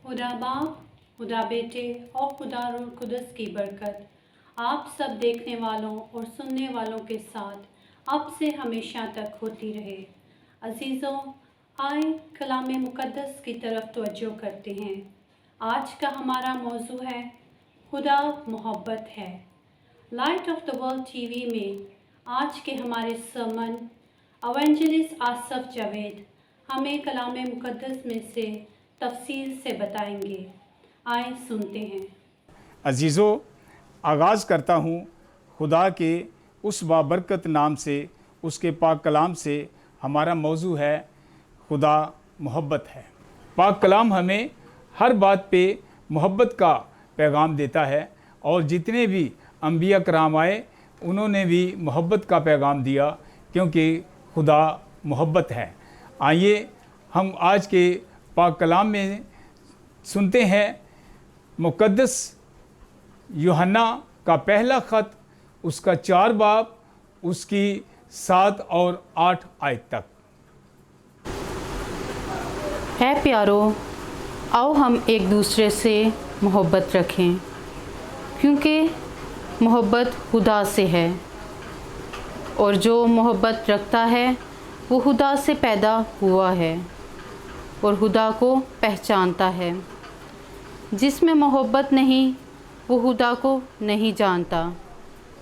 खुदा बाप, खुदा बेटे और खुदा रूह कुदस की बरकत आप सब देखने वालों और सुनने वालों के साथ अब से हमेशा तक होती रहे। अजीज़ों, आए कलाम मुक़द्दस की तरफ तवज्जो करते हैं। आज का हमारा मौजू है खुदा मोहब्बत है। Light of the world TV में आज के हमारे सरमन एवेंजलिस्ट आसफ जावेद हमें कलाम मुक़द्दस में से तफसील से बताएंगे। आए सुनते हैं। अजीज़ों, आगाज़ करता हूँ खुदा के उस बाबरकत नाम से, उसके पाक कलाम से। हमारा मौजू है खुदा मोहब्बत है। पाक कलाम हमें हर बात पे मोहब्बत का पैगाम देता है और जितने भी अंबिया कराम आए उन्होंने भी मोहब्बत का पैगाम दिया, क्योंकि खुदा मोहब्बत है। आइए हम आज के पाक कलाम में सुनते हैं मुक़द्दस यूहन्ना का पहला ख़त, उसका 4 बाब, उसकी 7 और 8 आयत तक। है प्यारो, आओ हम एक दूसरे से मोहब्बत रखें, क्योंकि मोहब्बत खुदा से है, और जो मोहब्बत रखता है वो खुदा से पैदा हुआ है और खुदा को पहचानता है। जिसमें मोहब्बत नहीं वो खुदा को नहीं जानता,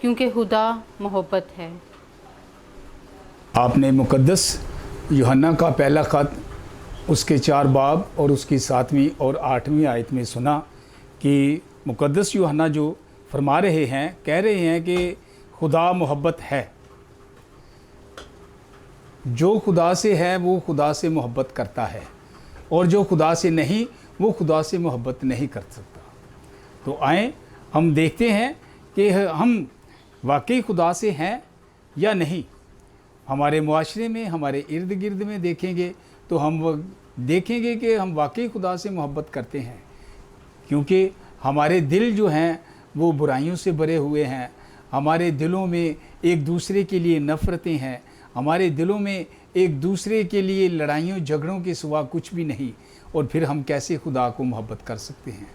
क्योंकि खुदा मोहब्बत है। आपने मुक़द्दस यूहन्ना का पहला ख़त, उसके 4 बाब और उसकी 7वीं और 8वीं आयत में सुना कि मुक़द्दस यूहन्ना जो फरमा रहे हैं, कह रहे हैं कि खुदा मोहब्बत है। जो खुदा से है वो खुदा से मोहब्बत करता है, और जो खुदा से नहीं वो खुदा से मोहब्बत नहीं कर सकता। तो आए हम देखते हैं कि हम वाकई खुदा से हैं या नहीं। हमारे मुआशरे में, हमारे इर्द गिर्द में देखेंगे तो हम देखेंगे कि हम वाकई खुदा से मोहब्बत करते हैं, क्योंकि हमारे दिल जो हैं वो बुराइयों से भरे हुए हैं। हमारे दिलों में एक दूसरे के लिए नफ़रतें हैं, हमारे दिलों में एक दूसरे के लिए लड़ाइयों झगड़ों के सिवा कुछ भी नहीं। और फिर हम कैसे खुदा को मोहब्बत कर सकते हैं?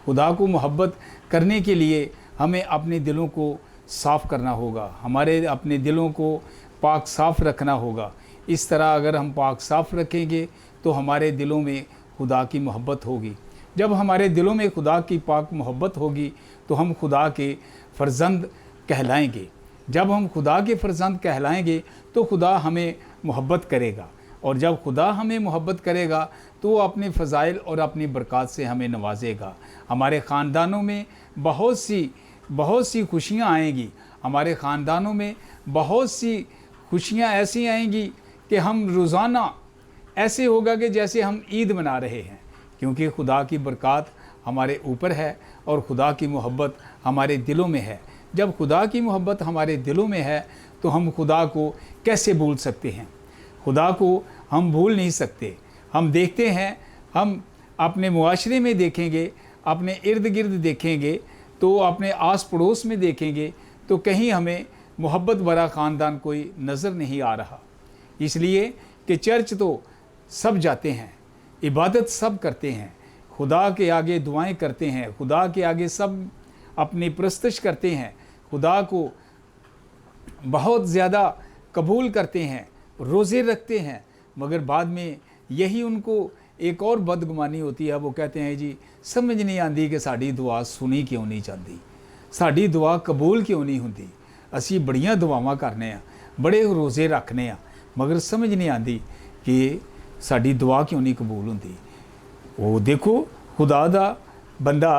खुदा को मोहब्बत करने के लिए हमें अपने दिलों को साफ़ करना होगा, हमारे अपने दिलों को पाक साफ़ रखना होगा। इस तरह अगर हम पाक साफ़ रखेंगे तो हमारे दिलों में खुदा की मोहब्बत होगी। जब हमारे दिलों में खुदा की पाक मोहब्बत होगी तो हम खुदा के फ़र्जंद कहलाएंगे। जब हम खुदा के फ़र्जंद कहलाएंगे तो खुदा हमें मोहब्बत करेगा, और जब खुदा हमें मोहब्बत करेगा तो वो अपने फ़ज़ाइल और अपनी बरक़ात से हमें नवाजेगा। हमारे ख़ानदानों में बहुत सी खुशियाँ आएंगी। हमारे ख़ानदानों में बहुत सी खुशियाँ ऐसी आएंगी कि हम रोज़ाना ऐसे होगा कि जैसे हम ईद मना रहे हैं, क्योंकि खुदा की बरक़ात हमारे ऊपर है और खुदा की मोहब्बत हमारे दिलों में है। जब खुदा की मोहब्बत हमारे दिलों में है तो हम खुदा को कैसे भूल सकते हैं? खुदा को हम भूल नहीं सकते। हम देखते हैं, हम अपने मुआशरे में देखेंगे, अपने इर्द गिर्द देखेंगे, तो अपने आस पड़ोस में देखेंगे तो कहीं हमें मोहब्बत भरा ख़ानदान कोई नज़र नहीं आ रहा। इसलिए कि चर्च तो सब जाते हैं, इबादत सब करते हैं, खुदा के आगे दुआएं करते हैं, खुदा के आगे सब अपनी परस्तश करते हैं, खुदा को बहुत ज़्यादा कबूल करते हैं, रोज़े रखते हैं, मगर बाद में यही उनको एक और बदगुमानी होती है। वो कहते हैं जी समझ नहीं आती कि साड़ी दुआ सुनी क्यों नहीं जाती, साड़ी दुआ कबूल क्यों नहीं होती। असी बड़ियां दुआवां करने आ, बड़े रोज़े रखने आ, मगर समझ नहीं आती कि साड़ी दुआ क्यों नहीं कबूल होती। वो देखो खुदा दा बंदा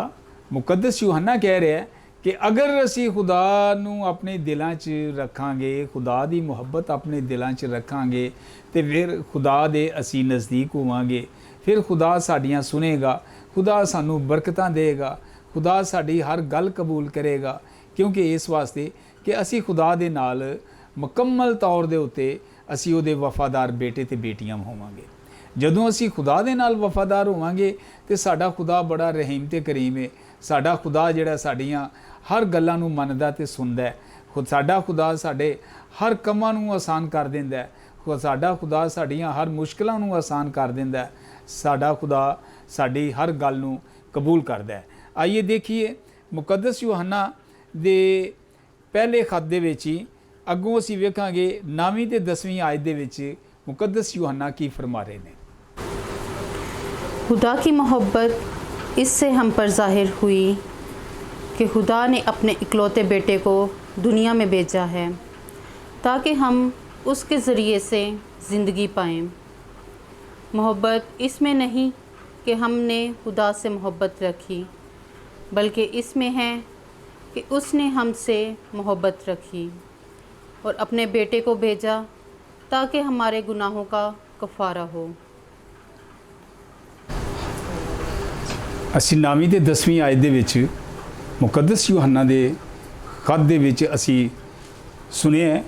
मुकद्दस यूहन्ना कह रहा है कि अगर ਅਸੀਂ खुदा ਨੂੰ ਆਪਣੇ ਦਿਲਾਂ 'ਚ ਰੱਖਾਂਗੇ, खुदा ਦੀ ਮੁਹੱਬਤ ਆਪਣੇ ਦਿਲਾਂ 'ਚ ਰੱਖਾਂਗੇ ਤੇ ਫਿਰ खुदा ਦੇ ਅਸੀਂ ਨਜ਼ਦੀਕ ਹੋਵਾਂਗੇ, ਫਿਰ खुदा ਸਾਡੀਆਂ ਸੁਨੇਗਾ, खुदा ਸਾਨੂੰ ਬਰਕਤਾਂ ਦੇਗਾ, खुदा ਸਾਡੀ ਹਰ ਗੱਲ ਕਬੂਲ ਕਰੇਗਾ, ਕਿਉਂਕਿ ਇਸ ਵਾਸਤੇ ਕਿ ਅਸੀਂ खुदा ਦੇ ਨਾਲ ਮੁਕੰਮਲ ਤੌਰ ਦੇ ਉੱਤੇ ਅਸੀਂ ਉਹਦੇ ਵਫਾਦਾਰ ਬੇਟੇ ਤੇ ਬੇਟੀਆਂ ਹੋਵਾਂਗੇ। ਜਦੋਂ ਅਸੀਂ खुदा ਦੇ ਨਾਲ ਵਫਾਦਾਰ ਹੋਵਾਂਗੇ ਤੇ ਸਾਡਾ खुदा ਬੜਾ ਰਹੀਮ ਤੇ ਕਰੀਮ ਹੈ। ਸਾਡਾ खुदा ਜਿਹੜਾ ਸਾਡੀਆਂ ਹਰ ਗੱਲਾਂ ਨੂੰ ਮੰਨਦਾ ਤੇ ਸੁਣਦਾ ਹੈ। ਸਾਡਾ खुदा ਸਾਡੇ ਹਰ ਕੰਮਾਂ ਨੂੰ ਆਸਾਨ ਕਰ ਦਿੰਦਾ ਹੈ। ਸਾਡਾ खुदा ਸਾਡੀਆਂ ਹਰ ਮੁਸ਼ਕਲਾਂ ਨੂੰ ਆਸਾਨ ਕਰ ਦਿੰਦਾ ਹੈ। ਸਾਡਾ खुदा ਸਾਡੀ ਹਰ ਗੱਲ ਨੂੰ ਕਬੂਲ ਕਰਦਾ ਹੈ। ਆਈਏ ਦੇਖੀਏ ਮੁਕੱਦਸ ਯੂਹੰਨਾ ਦੇ ਪਹਿਲੇ ਖੱਤ ਦੇ ਵਿੱਚ ਹੀ ਅੱਗੋਂ ਅਸੀਂ ਵੇਖਾਂਗੇ 9ਵੀਂ ਤੇ 10ਵੀਂ ਆਇਤ ਦੇ ਵਿੱਚ मुकद्दस यूहन्ना की फरमा रहे ने। खुदा की मोहब्बत इससे हम पर ज़ाहिर हुई कि खुदा ने अपने इकलौते बेटे को दुनिया में भेजा है ताकि हम उसके ज़रिए से ज़िंदगी पाएं। मोहब्बत इसमें नहीं कि हमने खुदा से मोहब्बत रखी, बल्कि इसमें है कि उसने हमसे मोहब्बत रखी और अपने बेटे को भेजा ताकि हमारे गुनाहों का कफ़ारा हो। ਅਸੀਂ 9ਵੀਂ ਤੇ 10ਵੀਂ ਆਇਤ ਦੇ ਵਿੱਚ ਮੁਕੱਦਸ ਯੂਹੰਨਾ ਦੇ ਖੱਤ ਦੇ ਵਿੱਚ ਅਸੀਂ ਸੁਣਿਆ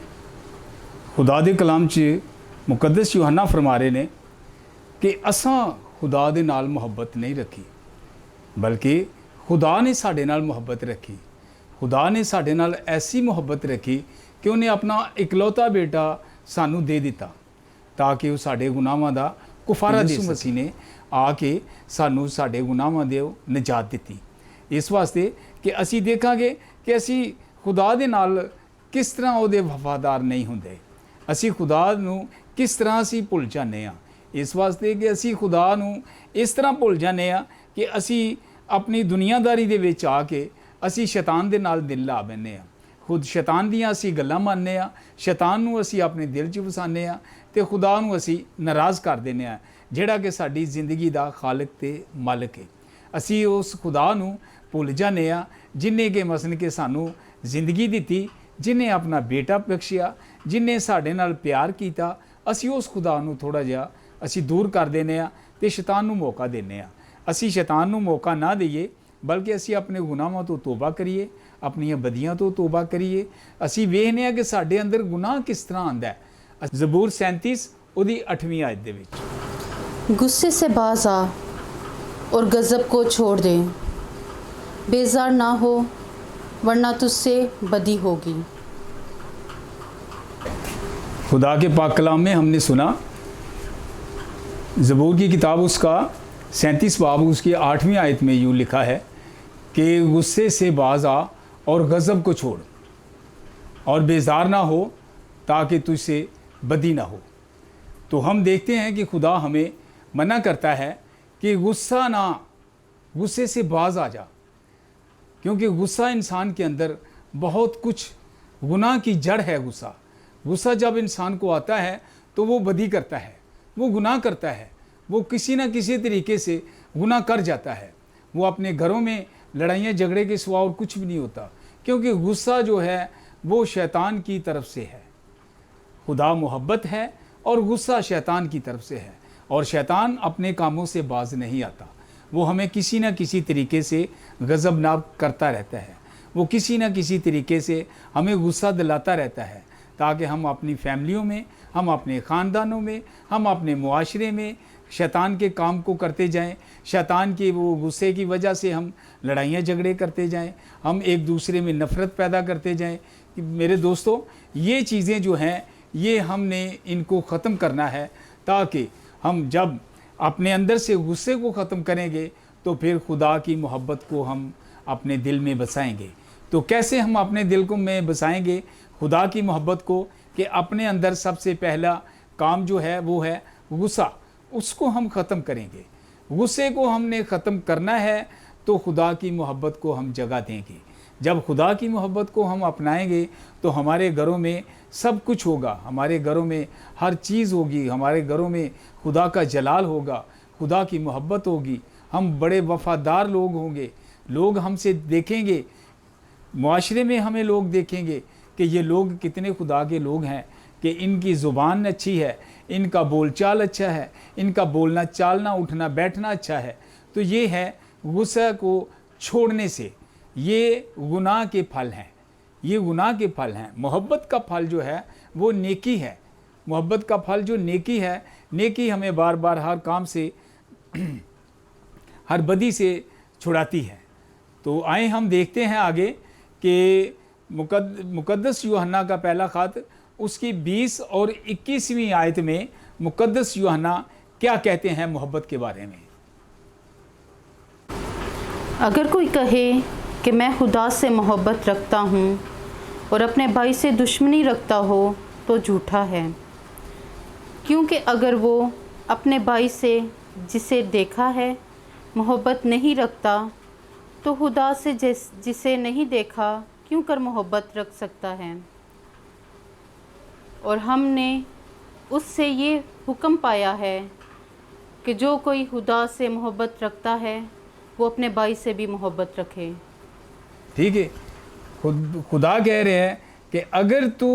खुदा ਦੇ ਕਲਾਮ 'ਚ ਮੁਕੱਦਸ ਯੂਹੰਨਾ ਫਰਮਾ ਰਹੇ ਨੇ ਕਿ ਅਸਾਂ खुदा ਦੇ ਨਾਲ ਮੁਹੱਬਤ ਨਹੀਂ ਰੱਖੀ, ਬਲਕਿ खुदा ਨੇ ਸਾਡੇ ਨਾਲ ਮੁਹੱਬਤ ਰੱਖੀ। खुदा ਨੇ ਸਾਡੇ ਨਾਲ ਐਸੀ ਮੁਹੱਬਤ ਰੱਖੀ ਕਿ ਉਹਨੇ ਆਪਣਾ ਇਕਲੌਤਾ ਬੇਟਾ ਸਾਨੂੰ ਦੇ ਦਿੱਤਾ ਤਾਂ ਕਿ ਉਹ ਸਾਡੇ ਗੁਨਾਹਾਂ ਦਾ ਕੁਫਾਰਾ ਦੇ ਸਕੇ। ਮਸੀਹ ਨੇ ਆ ਕੇ ਸਾਨੂੰ ਸਾਡੇ ਗੁਨਾਹਾਂ ਦੇ ਨਜਾਤ ਦਿੱਤੀ। ਇਸ ਵਾਸਤੇ ਕਿ ਅਸੀਂ ਦੇਖਾਂਗੇ ਕਿ ਅਸੀਂ खुदा ਦੇ ਨਾਲ ਕਿਸ ਤਰ੍ਹਾਂ ਉਹਦੇ ਵਫਾਦਾਰ ਨਹੀਂ ਹੁੰਦੇ, ਅਸੀਂ खुदा ਨੂੰ ਕਿਸ ਤਰ੍ਹਾਂ ਅਸੀਂ ਭੁੱਲ ਜਾਂਦੇ ਹਾਂ। ਇਸ ਵਾਸਤੇ ਕਿ ਅਸੀਂ खुदा ਨੂੰ ਇਸ ਤਰ੍ਹਾਂ ਭੁੱਲ ਜਾਂਦੇ ਹਾਂ ਕਿ ਅਸੀਂ ਆਪਣੀ ਦੁਨੀਆਦਾਰੀ ਦੇ ਵਿੱਚ ਆ ਕੇ ਅਸੀਂ ਸ਼ੈਤਾਨ ਦੇ ਨਾਲ ਦਿਲ ਲਾ ਬੈਠਦੇ ਹਾਂ। खुद शैतान दियाँ असी गल्लां मानने आ, शैतान नूं असी अपने दिल च वसाने आ ते खुदा नूं असी नाराज़ कर देने आ जिहड़ा कि साडी जिंदगी दा खालिक ते मालिक है। असी उस खुदा नूं भुल जाने आ जिन्हें कि मसन के सानू जिंदगी दिती, जिन्हें अपना बेटा बख्शिया, जिन्हें साडे नाल प्यार कीता। असी उस खुदा नूं थोड़ा जिहा असी दूर कर देने आ ते शैतान नूं मौका देने आ। असी शैतान नूं मौका ना दईए बल्कि असी अपने गुनाहों तो तौबा करिए, अपनियां बदियां तो तौबा करिए। असी वेखने आ कि साडे अंदर गुनाह किस तरह आंदा है। ज़बूर 37 ਉਹਦੀ 8ਵੀਂ आयत ਦੇ ਵਿੱਚ गुस्से से बाज आ और गज़ब को छोड़ दे, बेजार ना हो वरना तुझसे बदी होगी। खुदा के पाक कलाम में हमने सुना, ज़बूर की किताब उसका 37 बाब उसकी 8वीं आयत में यूँ लिखा है कि गुस्से से बाज आ और गज़ब को छोड़ और बेजार ना हो ताकि तुझसे बदी ना हो। तो हम देखते हैं कि खुदा हमें मना करता है कि गुस्से से बाज आ जा, क्योंकि गुस्सा इंसान के अंदर बहुत कुछ गुनाह की जड़ है। गुस्सा जब इंसान को आता है तो वो बदी करता है, वो गुनाह करता है, वो किसी न किसी तरीके से गुनाह कर जाता है। वो अपने घरों में लड़ाइयाँ झगड़े के सिवा और कुछ भी नहीं होता, क्योंकि गुस्सा जो है वो शैतान की तरफ से है। खुदा मोहब्बत है और गुस्सा शैतान की तरफ से है, और शैतान अपने कामों से बाज नहीं आता। वो हमें किसी न किसी तरीके से गज़बनाक करता रहता है, वो किसी न किसी तरीके से हमें गुस्सा दिलाता रहता है ताकि हम अपनी फैमिलियों में, हम अपने ख़ानदानों में, हम अपने मुआशरे में शैतान के काम को करते जाएं। शैतान के वो गुस्से की वजह से हम लड़ाइयाँ झगड़े करते जाएं, हम एक दूसरे में नफ़रत पैदा करते जाएं। मेरे दोस्तों, ये चीज़ें जो हैं ये हमने इनको ख़त्म करना है, ताकि हम जब अपने अंदर से गुस्से को ख़त्म करेंगे तो फिर खुदा की मोहब्बत को हम अपने दिल में बसाएंगे। तो कैसे हम अपने दिल को में बसाएंगे खुदा की मोहब्बत को? कि अपने अंदर सबसे पहला काम जो है वो है गुस्सा, उसको हम ख़त्म करेंगे। गुस्से को हमने ख़त्म करना है तो खुदा की मोहब्बत को हम जगह देंगे। जब खुदा की मोहब्बत को हम अपनाएंगे तो हमारे घरों में सब कुछ होगा, हमारे घरों में हर चीज़ होगी, हमारे घरों में खुदा का जलाल होगा, खुदा की मोहब्बत होगी, हम बड़े वफ़ादार लोग होंगे, लोग हमसे देखेंगे, मुआशरे में हमें लोग देखेंगे कि ये लोग कितने खुदा के लोग हैं, कि इनकी ज़ुबान अच्छी है, इनका बोलचाल अच्छा है, इनका बोलना चालना उठना बैठना अच्छा है। तो ये है गुस्सा को छोड़ने से, ये गुनाह के फल हैं, ये गुनाह के फल हैं। मोहब्बत का फल जो है वो नेकी है। मोहब्बत का फल जो नेकी है, नेकी हमें बार बार हर काम से हर बदी से छुड़ाती है। तो आए हम देखते हैं आगे कि मुकद्दस यूहन्ना का पहला ख़त उसकी 20 और 21वीं आयत में मुकद्दस यूहन्ना क्या कहते हैं मोहब्बत के बारे में। अगर कोई कहे कि मैं खुदा से मोहब्बत रखता हूँ और अपने भाई से दुश्मनी रखता हो तो झूठा है, क्योंकि अगर वो अपने भाई से जिसे देखा है मोहब्बत नहीं रखता तो खुदा से जिसे नहीं देखा क्यों कर मोहब्बत रख सकता है। और हमने उससे ये हुक्म पाया है कि जो कोई खुदा से मोहब्बत रखता है वो अपने भाई से भी मोहब्बत रखे। ठीक है, खुदा कह रहे हैं कि अगर तू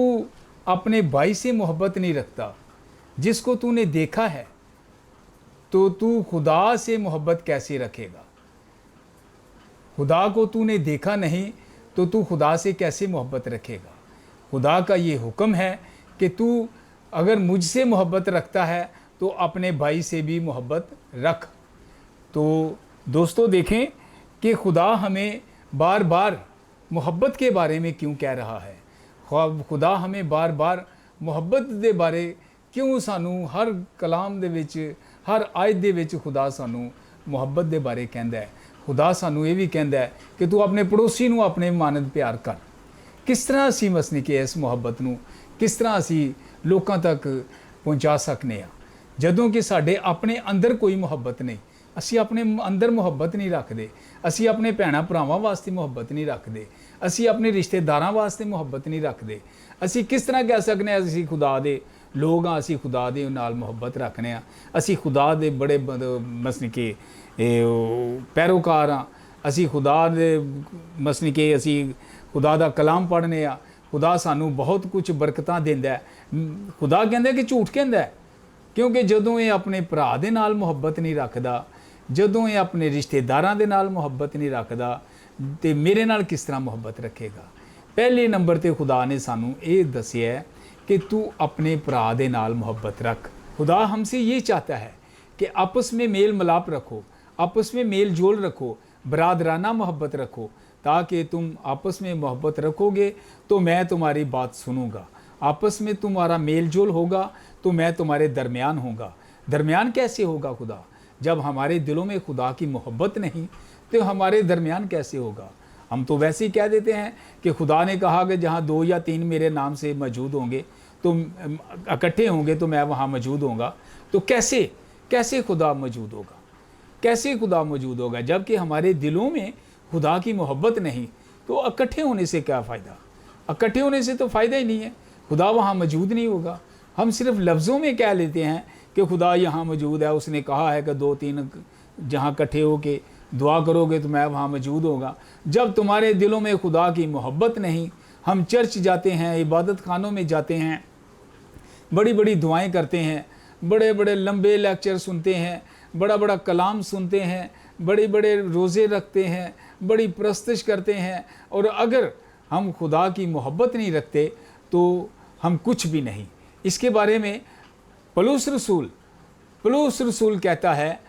अपने भाई से मोहब्बत नहीं रखता जिसको तूने देखा है, तो तू खुदा से मोहब्बत कैसे रखेगा। खुदा को तूने देखा नहीं तो तू खुदा से कैसे मोहब्बत रखेगा। खुदा का ये हुक्म है कि तू अगर मुझसे मोहब्बत रखता है तो अपने भाई से भी मोहब्बत रख। तो दोस्तों देखें कि खुदा हमें बार बार मोहब्बत के बारे में क्यों कह रहा है। खुदा हमें बार बार मोहब्बत के बारे क्यों सानू हर कलाम दे विच हर आयत दे विच खुदा सानू मोहब्बत के बारे कहता है। खुदा सानू ये भी कहता है कि तू अपने पड़ोसी नू अपने मानद प्यार कर। किस तरह असी मसनीके इस मुहब्बत नू किस तरह असी लोकां तक पहुँचा सकने आ, जदों कि साडे अपने अंदर कोई मुहब्बत नहीं, असी अपने अंदर मुहब्बत नहीं रखते, असी अपने भैणा भरावां वास्ते मुहब्बत नहीं रखते, असी अपने रिश्तेदारां वास्ते मुहब्बत नहीं रखते। असी किस तरह कह सकने असी खुदा दे लोग हाँ, असी खुदा दे नाल मुहब्बत रखने आ, असी खुदा दे बड़े मसनीके पैरोकार हाँ, असी खुदा दे मसनीके असी खुदा दा कलाम पढ़ने आ। खुदा सानू बहुत कुछ बरकतां देंदा है। खुदा कहंदा कि झूठ कहंदा है, क्योंकि जदों ये अपने भरा दे नाल मुहब्बत नहीं रखदा, जदों ये अपने रिश्तेदारां दे नाल मुहब्बत नहीं रखदा, ते मेरे नाल किस तरह मुहब्बत रखेगा। पहले नंबर ते खुदा ने सानू ये दसिया है कि तू अपने भरा दे नाल मुहब्बत रख। खुदा हमसे ये चाहता है कि आपस में मेल मिलाप रखो, आपस में मेल जोल रखो, बरादराना मोहब्बत रखो, ताकि तुम आपस में मोहब्बत रखोगे तो मैं तुम्हारी बात सुनूंगा। आपस में तुम्हारा मेल जोल होगा तो मैं तुम्हारे दरमियान होगा। दरमियान कैसे होगा खुदा, जब हमारे दिलों में खुदा की मोहब्बत नहीं तो हमारे दरमियान कैसे होगा। हम तो वैसे ही कह देते हैं कि खुदा ने कहा कि जहाँ 2 या 3 मेरे नाम से मौजूद होंगे तो इकट्ठे होंगे तो मैं वहाँ मौजूद होऊंगा। तो कैसे खुदा मौजूद होगा, कैसे खुदा मौजूद होगा, जबकि हमारे दिलों में खुदा की मोहब्बत नहीं। तो इकट्ठे होने से क्या फ़ायदा, इकट्ठे होने से तो फ़ायदा ही नहीं है, खुदा वहाँ मौजूद नहीं होगा। हम सिर्फ लफ्ज़ों में कह लेते हैं कि खुदा यहाँ मौजूद है, उसने कहा है कि 2-3 जहाँ इकट्ठे हो के दुआ करोगे तो मैं वहाँ मौजूद होगा। जब तुम्हारे दिलों में खुदा की मोहब्बत नहीं, हम चर्च जाते हैं, इबादत खानों में जाते हैं, बड़ी बड़ी दुआएं करते हैं, बड़े बड़े लंबे लेक्चर सुनते हैं, बड़ा बड़ा कलाम सुनते हैं, बड़े बड़े रोज़े रखते हैं, बड़ी प्रस्तश करते हैं, और अगर हम खुदा की मोहब्बत नहीं रखते तो हम कुछ भी नहीं। इसके बारे में पौलुस रसूल कहता है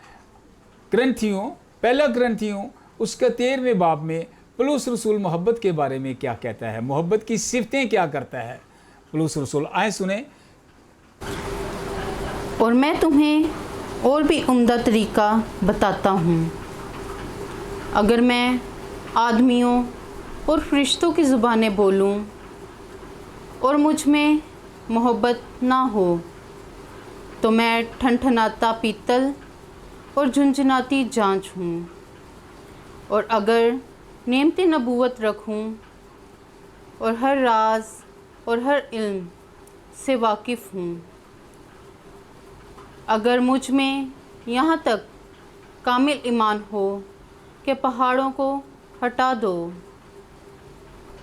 पहला करंथियों उसका 13वें बाब में पौलुस रसूल मोहब्बत के बारे में क्या कहता है, मोहब्बत की सिफतें क्या करता है पौलुस रसूल। आए सुने। और मैं तुम्हें और भी उम्दा तरीका बताता हूँ। अगर मैं आदमियों और फरिश्तों की ज़ुबानें बोलूँ और मुझ में मोहब्बत ना हो तो मैं ठनठनाता पीतल और झुंझुनाती जांच हूँ। और अगर नेमते नबूवत रखूँ और हर राज और हर इल्म से वाकिफ़ हूँ, अगर मुझ में यहाँ तक कामिल ईमान हो कि पहाड़ों को हटा दो,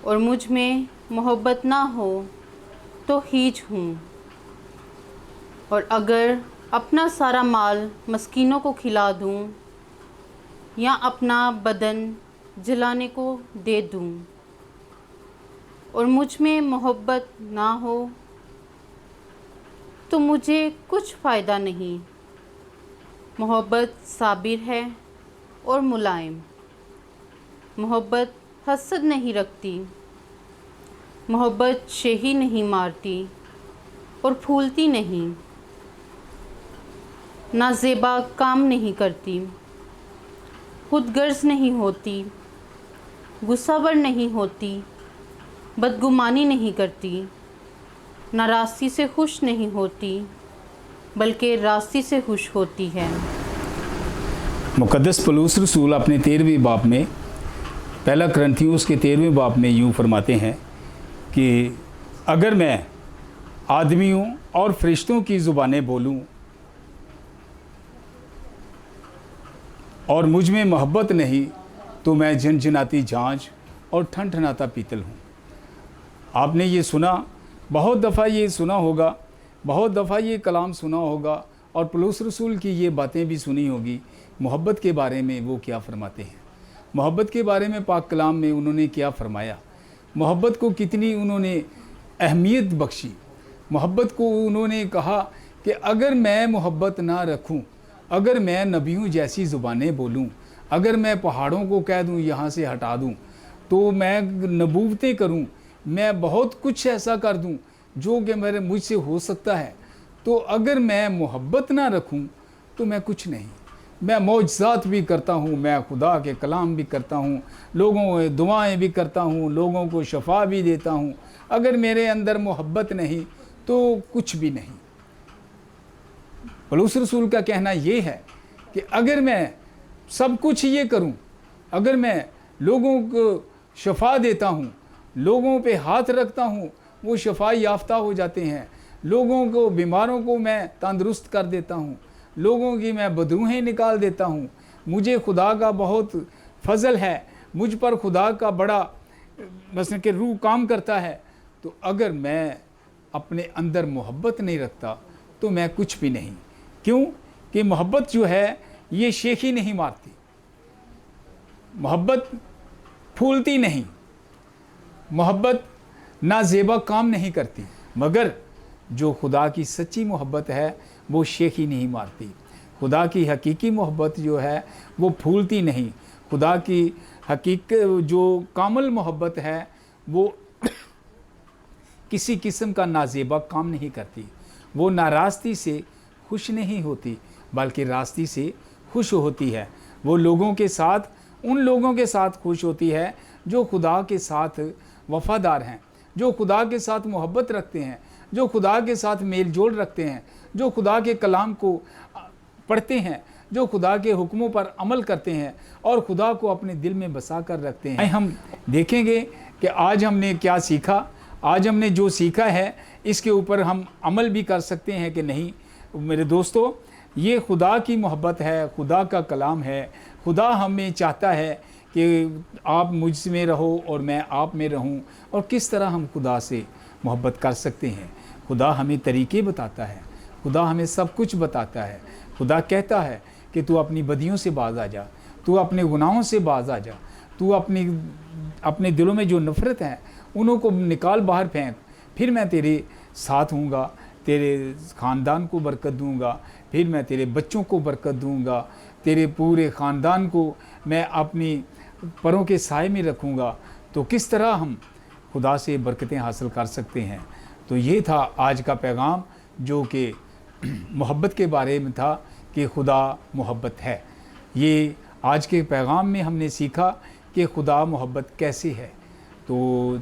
और मुझ में मोहब्बत ना हो तो हीच हूँ। और अगर अपना सारा माल मस्कीनों को खिला दूँ या अपना बदन जलाने को दे दूँ, और मुझ में मोहब्बत ना हो तो मुझे कुछ फ़ायदा नहीं। मोहब्बत साबिर है और मुलायम। मोहब्बत हसद नहीं रखती। मोहब्बत शेही नहीं मारती और फूलती नहीं। नाज़ेबा काम नहीं करती, खुदगर्ज नहीं होती, गुस्सावर नहीं होती, बदगुमानी नहीं करती, नाराज़गी से खुश नहीं होती, बल्कि राज़ी से खुश होती है। मुक़द्दस पौलुस रसूल अपने 13वें बाब में, पहला कुरिन्थियों के 13वें बाब में यूँ फरमाते हैं कि अगर मैं आदमियों और फरिश्तों की ज़ुबानें बोलूं और मुझ में मोहब्बत नहीं तो मैं झनझनाती झांझ और ठनठनाता पीतल हूँ। आपने ये सुना, बहुत दफ़ा ये सुना होगा, बहुत दफ़ा ये कलाम सुना होगा, और पौलुस रसूल की ये बातें भी सुनी होगी। मोहब्बत के बारे में वो क्या फरमाते हैं, मोहब्बत के बारे में पाक कलाम में उन्होंने क्या फरमाया, मोहब्बत को कितनी उन्होंने अहमियत बख्शी। मोहब्बत को उन्होंने कहा कि अगर मैं मोहब्बत ना रखूं, अगर मैं नबियों जैसी ज़ुबानें बोलूं, अगर मैं पहाड़ों को कह दूं यहाँ से हटा दूं, तो मैं नबूवतें करूं, मैं बहुत कुछ ऐसा कर दूं जो कि मेरे मुझसे हो सकता है, तो अगर मैं मोहब्बत ना रखूं तो मैं कुछ नहीं। मैं मौजज़ात भी करता हूँ, मैं खुदा के कलाम भी करता हूँ, लोगों को दुआएं भी करता हूँ, लोगों को शफा भी देता हूँ, अगर मेरे अंदर मोहब्बत नहीं तो कुछ भी नहीं। पौलुस रसूल का कहना ये है कि अगर मैं सब कुछ ये करूं, अगर मैं लोगों को शफा देता हूं, लोगों पे हाथ रखता हूं, वो शफा याफ्ता हो जाते हैं, लोगों को, बीमारों को मैं तंदुरुस्त कर देता हूं, लोगों की मैं बदरूहें निकाल देता हूं, मुझे खुदा का बहुत फजल है, मुझ पर खुदा का बड़ा मसलन के रूह काम करता है, तो अगर मैं अपने अंदर मोहब्बत नहीं रखता तो मैं कुछ भी नहीं। क्यों कि मोहब्बत जो है ये शेखी नहीं मारती, मोहब्बत फूलती नहीं, मोहब्बत नाजेबा काम नहीं करती, मगर जो खुदा की सच्ची मोहब्बत है वो शेखी नहीं मारती। खुदा की हकीकी मोहब्बत जो है वो फूलती नहीं। खुदा की जो कामल मोहब्बत है वो किसी किस्म का नाजेबा काम नहीं करती। वो नाराज़गी से खुश नहीं होती बल्कि रास्ती से खुश होती है। वो लोगों के साथ, उन लोगों के साथ खुश होती है जो खुदा के साथ वफ़ादार हैं, जो खुदा के साथ मोहब्बत रखते हैं, जो खुदा के साथ मेल जोल रखते हैं, जो खुदा के कलाम को पढ़ते हैं, जो खुदा के हुक्मों पर अमल करते हैं और खुदा को अपने दिल में बसा कर रखते हैं। हम देखेंगे कि आज हमने क्या सीखा, आज हमने जो सीखा है इसके ऊपर हम अमल भी कर सकते हैं कि नहीं। मेरे दोस्तों, ये खुदा की मोहब्बत है, खुदा का कलाम है। खुदा हमें चाहता है कि आप मुझ में रहो और मैं आप में रहूं, और किस तरह हम खुदा से मोहब्बत कर सकते हैं। खुदा हमें तरीके बताता है, खुदा हमें सब कुछ बताता है। खुदा कहता है कि तू अपनी बदियों से बाज आ जा, तू अपने गुनाहों से बाज आ जा, तू अपने दिलों में जो नफ़रत है उन्हों को निकाल बाहर फेंक, फिर मैं तेरे साथ हूँगा, तेरे ख़ानदान को बरकत दूँगा, फिर मैं तेरे बच्चों को बरकत दूँगा, तेरे पूरे ख़ानदान को मैं अपनी परों के साए में रखूँगा। तो किस तरह हम खुदा से बरकतें हासिल कर सकते हैं। तो ये था आज का पैगाम जो कि मोहब्बत के बारे में था कि खुदा मोहब्बत है। ये आज के पैगाम में हमने सीखा कि खुदा मोहब्बत कैसे है। तो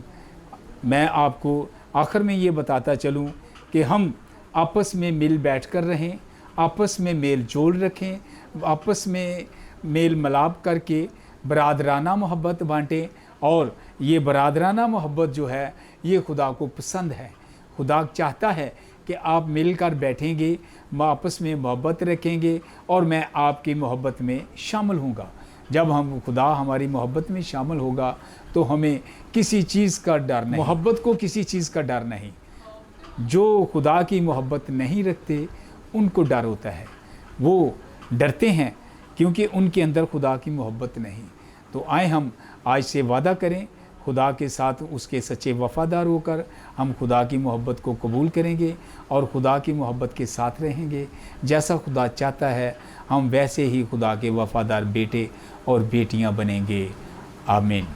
मैं आपको आखिर में ये बताता चलूँ कि हम आपस में मिल बैठ कर रहें, आपस में मेल जोल रखें, आपस में मेल मिलाप करके बरादराना मोहब्बत बांटें। और ये बरादराना मोहब्बत जो है ये खुदा को पसंद है। खुदा चाहता है कि आप मिलकर बैठेंगे, आपस में मोहब्बत रखेंगे और मैं आपकी मोहब्बत में शामिल हूँगा। जब हम खुदा हमारी मोहब्बत में शामिल होगा तो हमें किसी चीज़ का डर नहीं, मोहब्बत को किसी चीज़ का डर नहीं। जो खुदा की मोहब्बत नहीं रखते उनको डर होता है, वो डरते हैं क्योंकि उनके अंदर खुदा की मोहब्बत नहीं। तो आए हम आज से वादा करें खुदा के साथ, उसके सच्चे वफ़ादार होकर हम खुदा की मोहब्बत को कबूल करेंगे और खुदा की मोहब्बत के साथ रहेंगे। जैसा खुदा चाहता है हम वैसे ही खुदा के वफ़ादार बेटे और बेटियां बनेंगे। आमीन।